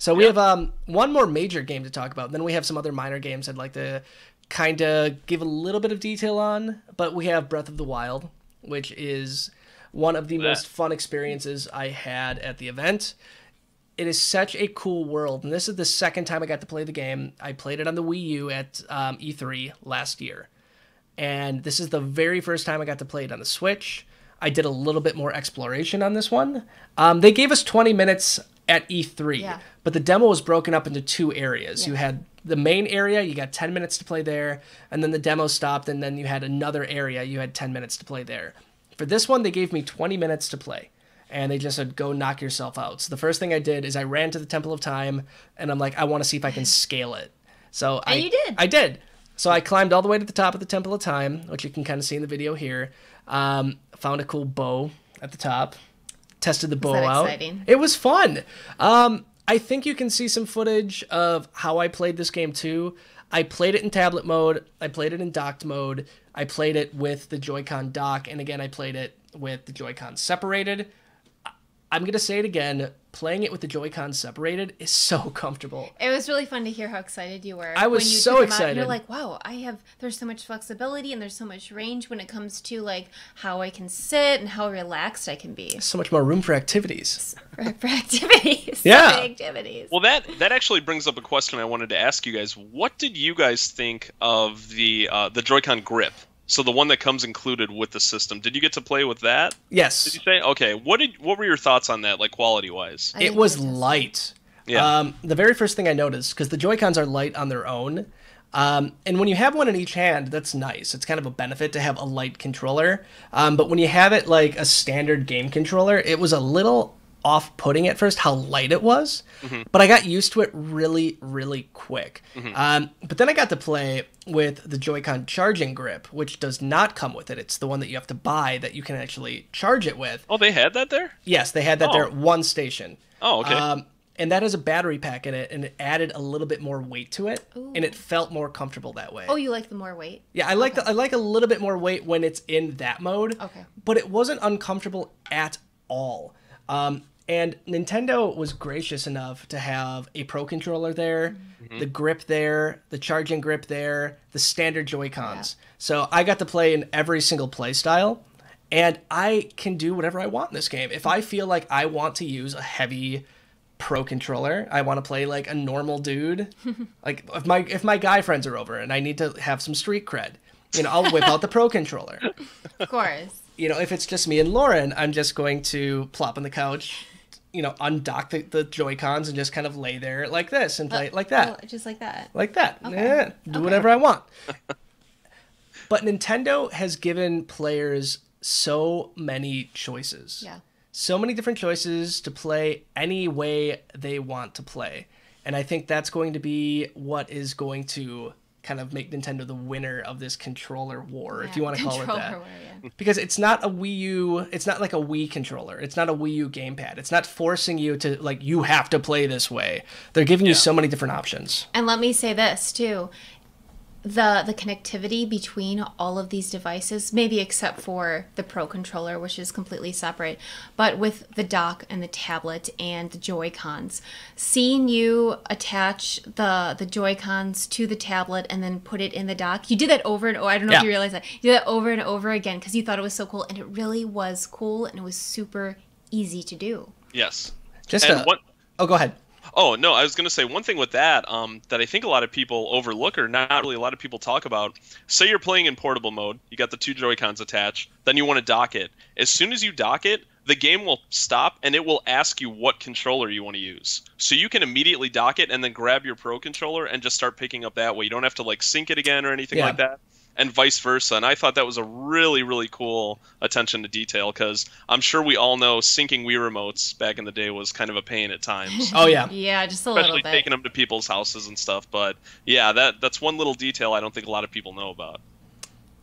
So we have one more major game to talk about. Then we have some other minor games I'd like to kind of give a little bit of detail on. But we have Breath of the Wild, which is one of the most fun experiences I had at the event. It is such a cool world, and this is the second time I got to play the game. I played it on the Wii U at E3 last year, and this is the very first time I got to play it on the Switch. I did a little bit more exploration on this one. They gave us 20 minutes at E3, but the demo was broken up into 2 areas. You had the main area, you got 10 minutes to play there, and then the demo stopped, and then you had another area, you had 10 minutes to play there. For this one, they gave me 20 minutes to play. And they just said, go knock yourself out. So the first thing I did is I ran to the Temple of Time, and I'm like, I want to see if I can scale it. So you did. I did. So I climbed all the way to the top of the Temple of Time, which you can kind of see in the video here. Found a cool bow at the top. Tested the bow out. Exciting? It was fun. I think you can see some footage of how I played this game too. I played it in tablet mode. I played it in docked mode. I played it with the Joy-Con dock. And again, I played it with the Joy-Con separated. I'm going to say it again. Playing it with the Joy-Con separated is so comfortable. It was really fun to hear how excited you were. I was when you so took them excited. Out, you're like, wow, there's so much flexibility and there's so much range when it comes to like how I can sit and how relaxed I can be. So much more room for activities. For activities. Yeah. So many activities. Well, that actually brings up a question I wanted to ask you guys. What did you guys think of the Joy-Con grip? So the one that comes included with the system. Did you get to play with that? Yes. Did you say? Okay. What were your thoughts on that, like quality-wise? It was light. Yeah. The very first thing I noticed, because the Joy-Cons are light on their own, and when you have one in each hand, that's nice. It's kind of a benefit to have a light controller. But when you have it like a standard game controller, it was a little off-putting at first how light it was. But I got used to it really, really quick. But then I got to play with the Joy-Con charging grip, which does not come with it. It's the one that you have to buy that you can actually charge it with. Oh, they had that there? Yes, they had that there at one station. Oh, okay. And that has a battery pack in it, and it added a little bit more weight to it, and it felt more comfortable that way. Oh, you like the more weight? Yeah, I like I like a little bit more weight when it's in that mode. Okay. But it wasn't uncomfortable at all. And Nintendo was gracious enough to have a Pro Controller there, the grip there, the charging grip there, the standard Joy-Cons. Yeah. So I got to play in every single play style, and I can do whatever I want in this game. If I feel like I want to use a heavy Pro Controller, I want to play like a normal dude, like if my guy friends are over and I need to have some street cred, I'll whip out the Pro Controller. Of course. If it's just me and Lauren, I'm just going to plop on the couch, undock the Joy-Cons and just kind of lay there like this and play it like that. Oh, just like that. Like that. Okay. Yeah, do whatever I want. But Nintendo has given players so many choices. Yeah. So many different choices to play any way they want to play. And I think that's going to be what is going to kind of make Nintendo the winner of this controller war, if you want to call it that. War, yeah. Because it's not a Wii U, it's not like a Wii controller. It's not a Wii U gamepad. It's not forcing you to, like, you have to play this way. They're giving you so many different options. And let me say this, too. The connectivity between all of these devices, maybe except for the Pro Controller, which is completely separate, but with the dock and the tablet and the Joy-Cons, seeing you attach the Joy-Cons to the tablet and then put it in the dock, you did that over and over. I don't know if you realize that. You did that over and over again because you thought it was so cool, and it really was cool, and it was super easy to do. Yes. Oh, go ahead. Oh, no, I was going to say one thing with that that I think a lot of people overlook or not really a lot of people talk about. Say you're playing in portable mode, you got the 2 Joy-Cons attached, then you want to dock it. As soon as you dock it, the game will stop and it will ask you what controller you want to use. So you can immediately dock it and then grab your Pro Controller and just start picking up that way. You don't have to like sync it again or anything like that. And vice versa. And I thought that was a really, really cool attention to detail because I'm sure we all know syncing Wii remotes back in the day was kind of a pain at times. Oh, yeah. Yeah, just a little bit. Especially taking them to people's houses and stuff. But yeah, that's one little detail I don't think a lot of people know about.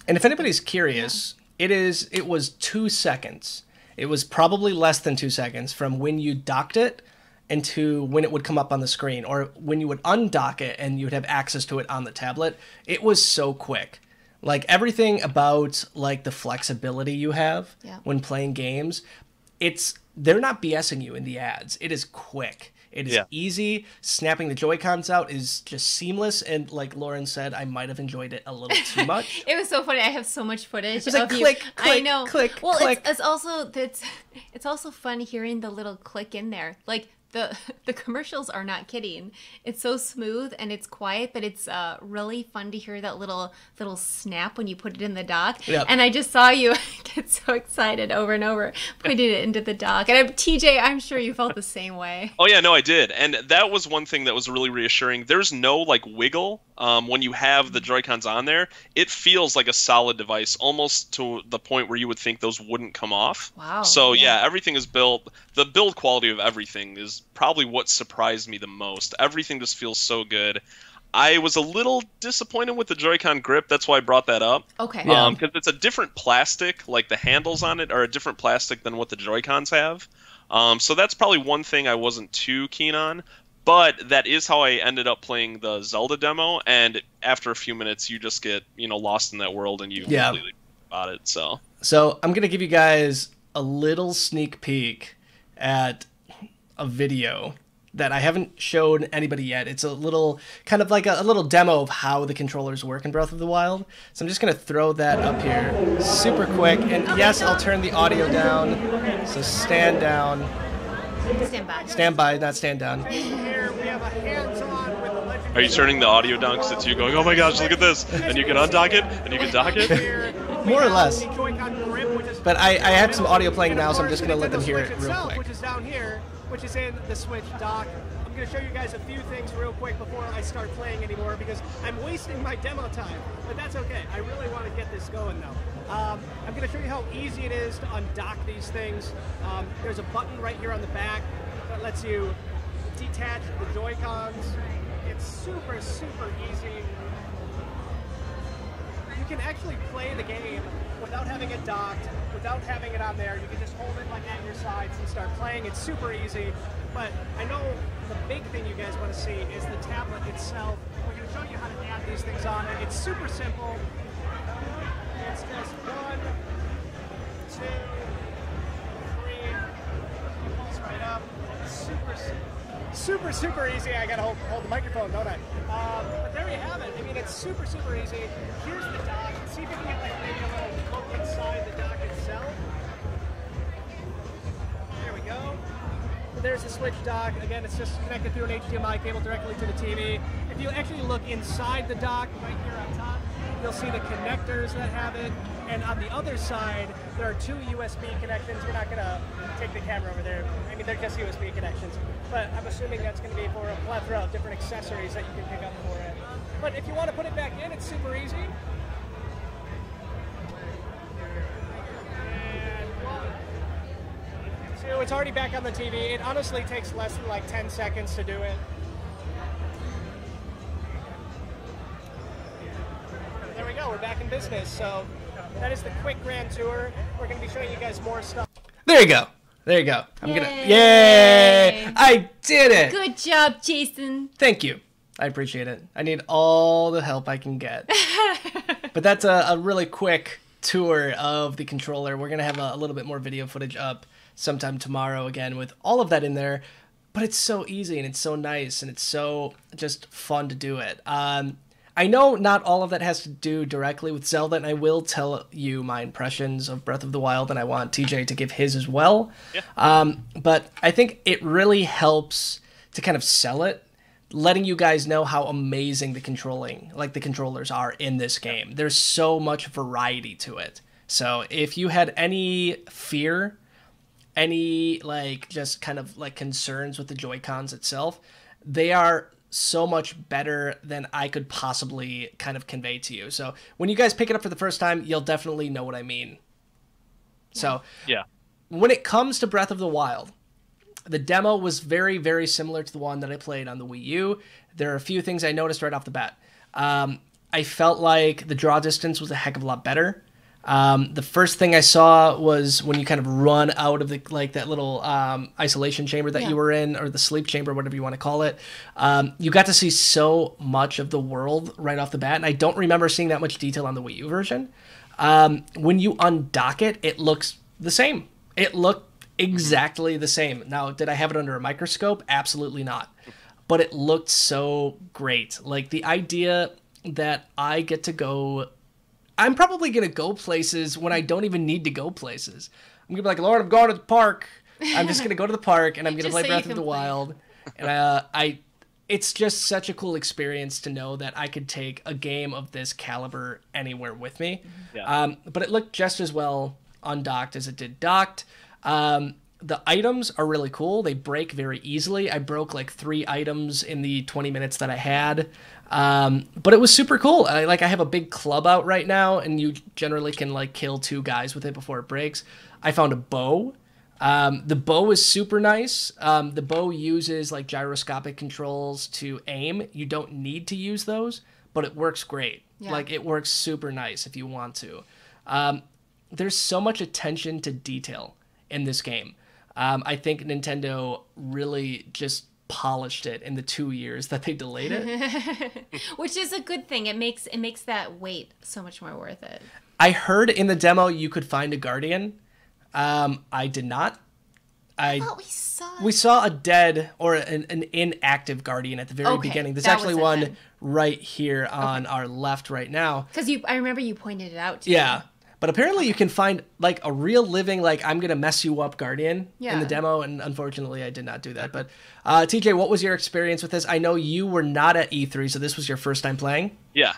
And if anybody's curious, it was 2 seconds. It was probably less than 2 seconds from when you docked it and to when it would come up on the screen, or when you would undock it and you would have access to it on the tablet. It was so quick. Like, everything about, like, the flexibility you have when playing games, they're not BSing you in the ads. It is quick. It is easy. Snapping the Joy-Cons out is just seamless. And like Lauren said, I might have enjoyed it a little too much. It was so funny. I have so much footage of like click, click, I know. Click, well, click. It's also fun hearing the little click in there. Like the commercials are not kidding. It's so smooth and it's quiet, but it's really fun to hear that little snap when you put it in the dock. Yep. And I just saw you get so excited over and over putting it into the dock. And TJ, I'm sure you felt the same way. Oh yeah, no, I did, and that was one thing that was really reassuring. There's no like wiggle when you have the Joy-Cons on there. It feels like a solid device, almost to the point where you would think those wouldn't come off. Wow. So yeah, everything is built. The build quality of everything is probably what surprised me the most. Everything just feels so good. I was a little disappointed with the Joy-Con grip. That's why I brought that up. Okay. Because it's a different plastic. Like the handles on it are a different plastic than what the Joy-Cons have. So that's probably one thing I wasn't too keen on. But that is how I ended up playing the Zelda demo. And after a few minutes, you just get lost in that world and you completely about it. So I'm gonna give you guys a little sneak peek at a video that I haven't shown anybody yet. It's a little, kind of like a little demo of how the controllers work in Breath of the Wild. So I'm just going to throw that up here super quick. And yes, I'll turn the audio down. So stand down. Stand by. Stand by, not stand down. Are you turning the audio down because it's you going, oh my gosh, look at this, and you can undock it, and you can dock it? More or less. But I have some audio playing now, so I'm just going to let them hear it real quick. Which is down here, which is in the Switch dock. I'm going to show you guys a few things real quick before I start playing anymore, because I'm wasting my demo time. But that's okay. I really want to get this going, though. I'm going to show you how easy it is to undock these things. There's a button right here on the back that lets you detach the Joy-Cons. It's super, super easy. You can actually play the game without having it docked, without having it on there. You can just hold it like at your sides and start playing. It's super easy. But I know the big thing you guys want to see is the tablet itself. We're going to show you how to add these things on it. It's super simple. It's just 1, 2, 3. You pulse right up. It's super, super easy. I gotta hold the microphone, don't I? But there you have it. I mean, it's super, super easy. Here's the dock. See if you can get like maybe a little look inside the dock itself. There we go. So there's the Switch dock. Again, it's just connected through an HDMI cable directly to the TV. If you actually look inside the dock, right here on top, you'll see the connectors that have it. And on the other side, there are 2 USB connections. We're not going to take the camera over there. I mean, they're just USB connections. But I'm assuming that's going to be for a plethora of different accessories that you can pick up for it. But if you want to put it back in, it's super easy. And 1, 2, it's already back on the TV. It honestly takes less than like 10 seconds to do it. There we go, we're back in business. So that is the quick grand tour. We're going to be showing you guys more stuff. There you go. There you go. Yay! I did it! Good job, Jason. Thank you. I appreciate it. I need all the help I can get. But that's a really quick tour of the controller. We're going to have a little bit more video footage up sometime tomorrow again with all of that in there. But it's so easy and it's so nice and it's so just fun to do it. I know not all of that has to do directly with Zelda, and I will tell you my impressions of Breath of the Wild, and I want TJ to give his as well. Yeah. But I think it really helps to kind of sell it, letting you guys know how amazing the controllers are in this game. There's so much variety to it. So if you had any fear, any just kind of concerns with the Joy-Cons itself, they are so much better than I could possibly kind of convey to you. So when you guys pick it up for the first time, you'll definitely know what I mean. So yeah, when it comes to Breath of the Wild, the demo was very, very similar to the one that I played on the Wii U. There are a few things I noticed right off the bat. I felt like the draw distance was a heck of a lot better. The first thing I saw was when you kind of run out of the that little isolation chamber that you were in, or the sleep chamber, whatever you want to call it. You got to see so much of the world right off the bat, and I don't remember seeing that much detail on the Wii U version. When you undock it, it looks the same. It exactly the same. Now, did I have it under a microscope? Absolutely not. But it looked so great. Like, the idea that I get to go... I'm probably going to go places when I don't even need to go places. I'm going to be like, Lord, I'm going to the park. I'm just going to go to the park, and I'm going to play Breath of the Wild. And it's just such a cool experience to know that I could take a game of this caliber anywhere with me. Yeah. But it looked just as well undocked as it did docked. The items are really cool. They break very easily. I broke like 3 items in the 20 minutes that I had. But it was super cool. I have a big club out right now, and you generally can like kill 2 guys with it before it breaks. I found a bow. The bow is super nice. The bow uses like gyroscopic controls to aim. You don't need to use those, but it works great. Yeah. Like, it works super nice if you want to. There's so much attention to detail in this game. I think Nintendo really just polished it in the 2 years that they delayed it. Which is a good thing. It makes that wait so much more worth it. I heard in the demo you could find a Guardian. I did not. I thought we saw a dead or an inactive Guardian at the very beginning. There's actually one right here on our left right now. Because I remember you pointed it out to me. Yeah. But apparently you can find like a real living, like, I'm going to mess you up Guardian in the demo. And unfortunately I did not do that. But TJ, what was your experience with this? I know you were not at E3, so this was your first time playing. Yeah.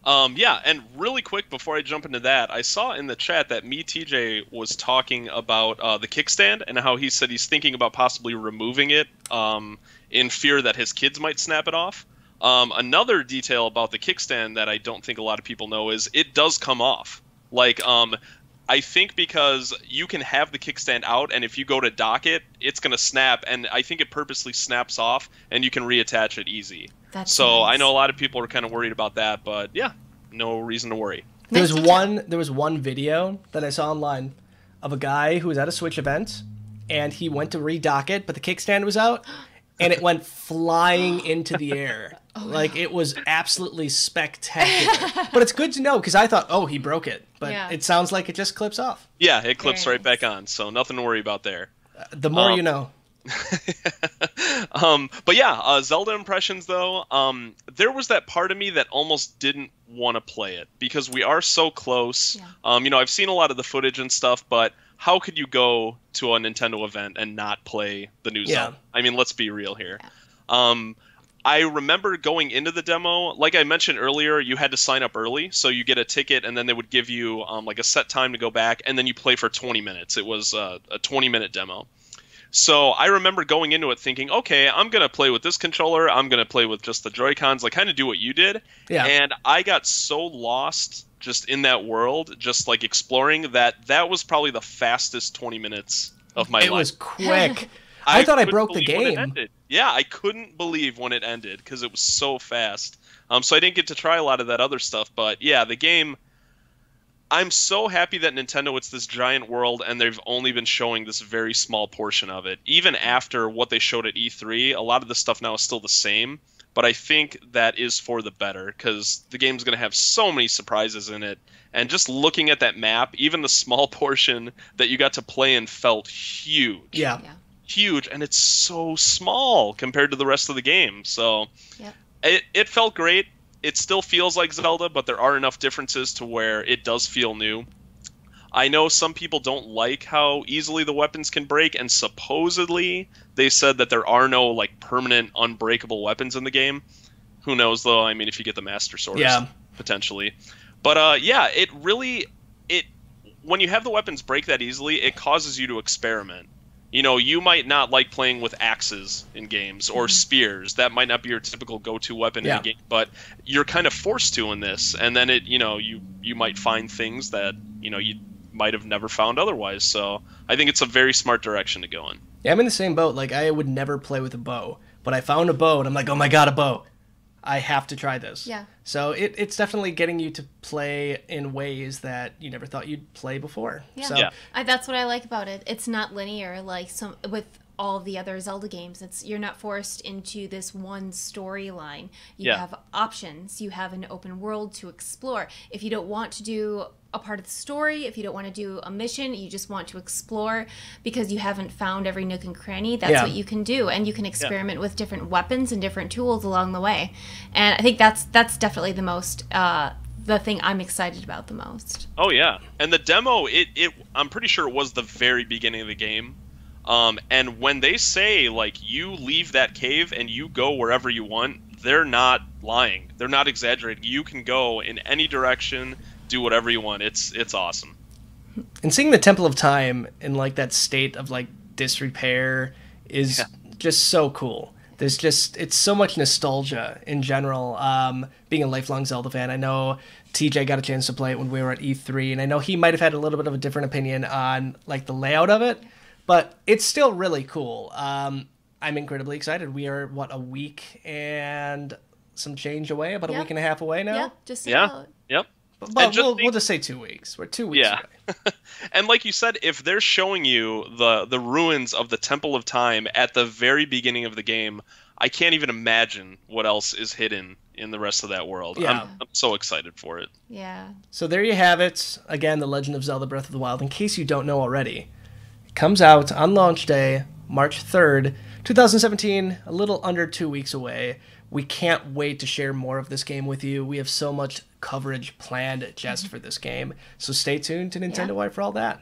Yeah, and really quick before I jump into that, I saw in the chat that TJ was talking about the kickstand and how he said he's thinking about possibly removing it in fear that his kids might snap it off. Another detail about the kickstand that I don't think a lot of people know is it does come off. Like, I think because you can have the kickstand out, and if you go to dock it, it's going to snap, and I think it purposely snaps off, and you can reattach it easy. That's nice. I know a lot of people are kind of worried about that, but yeah, no reason to worry. There was one video that I saw online of a guy who was at a Switch event, and he went to redock it, but the kickstand was out, and it went flying into the air. Like, it was absolutely spectacular. But it's good to know, because I thought, oh, he broke it. But it sounds like it just clips off. Yeah, it clips right back on, so nothing to worry about there. The more you know. But yeah, Zelda impressions, though, there was that part of me that almost didn't want to play it, because we are so close. Yeah. You know, I've seen a lot of the footage and stuff, but how could you go to a Nintendo event and not play the new Zelda? I mean, let's be real here. Yeah. I remember going into the demo, like I mentioned earlier, you had to sign up early, so you get a ticket, and then they would give you like a set time to go back, and then you play for 20 minutes. It was a 20-minute demo. So I remember going into it thinking, okay, I'm going to play with this controller, I'm going to play with just the Joy-Cons, like kind of do what you did. Yeah. And I got so lost just in that world, just like exploring, that was probably the fastest 20 minutes of my life. It was quick. I thought I broke the game. Yeah, I couldn't believe when it ended because it was so fast. So I didn't get to try a lot of that other stuff. But yeah, the game, I'm so happy that Nintendo, it's this giant world and they've only been showing this very small portion of it. Even after what they showed at E3, a lot of the stuff now is still the same. But I think that is for the better because the game's going to have so many surprises in it. And just looking at that map, even the small portion that you got to play in felt huge. Yeah. Huge, and it's so small compared to the rest of the game. So it felt great. It still feels like Zelda, but there are enough differences to where it does feel new. I know some people don't like how easily the weapons can break, and supposedly they said that there are no like permanent unbreakable weapons in the game. Who knows though? I mean, if you get the Master Sword, potentially. But yeah, it when you have the weapons break that easily, it causes you to experiment. You know, you might not like playing with axes in games or spears. That might not be your typical go-to weapon in a game, but you're kind of forced to in this. And then you might find things that, you might have never found otherwise. So I think it's a very smart direction to go in. Yeah, I'm in the same boat. Like, I would never play with a bow, but I found a bow and I'm like, oh my God, a bow. I have to try this. Yeah. So it's definitely getting you to play in ways that you never thought you'd play before. Yeah. So, that's what I like about it. It's not linear like with all the other Zelda games. You're not forced into this one storyline. You have options. You have an open world to explore. If you don't want to do a part of the story, if you don't want to do a mission, you just want to explore because you haven't found every nook and cranny, that's what you can do. And you can experiment with different weapons and different tools along the way. And I think that's definitely the most, the thing I'm excited about the most. Oh, yeah. And the demo, I'm pretty sure it was the very beginning of the game. And when they say, like, you leave that cave and you go wherever you want, they're not lying. They're not exaggerating. You can go in any direction, do whatever you want. It's awesome. And seeing the Temple of Time in, like, that state of, like, disrepair is just so cool. It's so much nostalgia in general. Being a lifelong Zelda fan, I know TJ got a chance to play it when we were at E3, and I know he might have had a little bit of a different opinion on, like, the layout of it, but it's still really cool. I'm incredibly excited. We are, a week and some change away, about a week and a half away now? Yeah, just about. Yep. But we'll just say 2 weeks. We're 2 weeks away. And like you said, if they're showing you the ruins of the Temple of Time at the very beginning of the game, I can't even imagine what else is hidden in the rest of that world. Yeah. I'm so excited for it. Yeah. So there you have it. Again, The Legend of Zelda Breath of the Wild, in case you don't know already. It comes out on launch day, March 3rd, 2017, a little under 2 weeks away. We can't wait to share more of this game with you. We have so much coverage planned just for this game. So stay tuned to Nintendo Wire for all that.